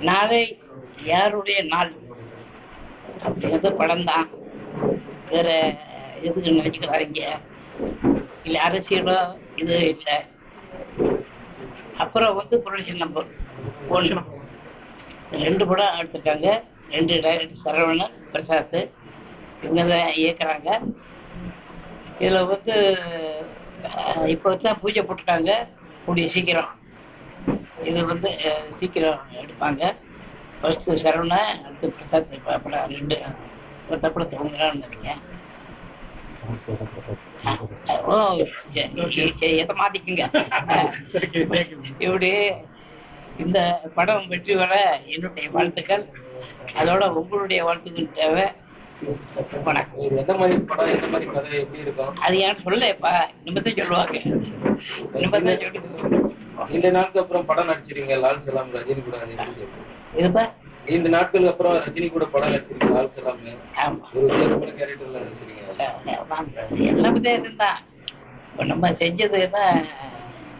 நாளை யாருடைய நாள் அப்படிங்கிறது படம் தான். வேற எதுக்கு நினைச்சுக்கிறாங்க, இல்லை அரசியலோ இது இல்லை. அப்புறம் புரொடக்ஷன் நம்பர் 1 2 படம் எடுத்திருக்காங்க. 2 டைரக்டர் சரவணன் பிரசாத் இவங்க தான் இயக்குறாங்க. இதில் இப்போ தான் பூஜை போட்டுருக்காங்க. கூடிய சீக்கிரம் இது சீக்கிரம் எடுப்பாங்க. ஃபர்ஸ்ட் சரவணன், அடுத்து பிரசாத் படம் 2 படம் தோங்குறான்னு நினைக்கிறேன். எதை மாத்திக்குங்க. இப்படி இந்த படம் வெற்றி வர என்னுடைய வாழ்த்துக்கள். அதோட உங்களுடைய வாழ்த்துக்கள் தேவை. அது ஏன் சொல்லப்பா, நிமித்தம் சொல்லுவாங்க. நிமித்தம் சொல்லி இந்த நாளுக்கு அப்புறம் படம் நடிச்சிருக்கீங்க லால் சலாம் ரஜினி கூட. இதுப்பா இந்த நாட்களுக்கு அப்புறம் ரஜினி கூட படம் நடிச்சிருக்கீங்க லால் சலாம். ஒரு வித்தியாசமான கேரக்டர்ல நடிச்சிருக்கீங்க. எல்லாமே இருந்தான். இப்போ நம்ம செஞ்சது என்ன,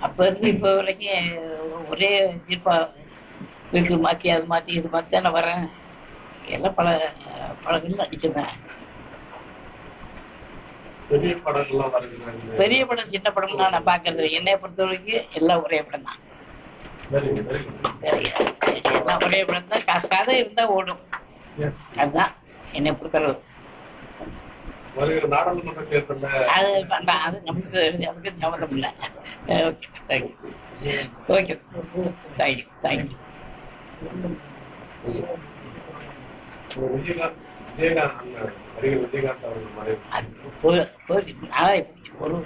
அப்போ இருந்து இப்போ வரைக்கும் ஒரே சிற்பா வீட்டுக்கு மாற்றி அது மாற்றி இது மாற்றி தானே வரேன். எல்லாம் படங்கள் நடிச்சிருந்தேன். பெரிய படம் சின்ன படம்லாம் நான் பார்க்கறது, என்னைய பொறுத்த வரைக்கும் எல்லாம் ஒரே படம் தான். எல்லாம் ஒரே படம் தான். கதை இருந்தா ஓடும். அதுதான் என்னை பொறுத்தளவு. அது நமக்கு அதுக்கு சம்மந்தம் இல்லை. Okay, thank you. Okay, thank you, thank you. Vijayakanth அவர்கள் ஒரு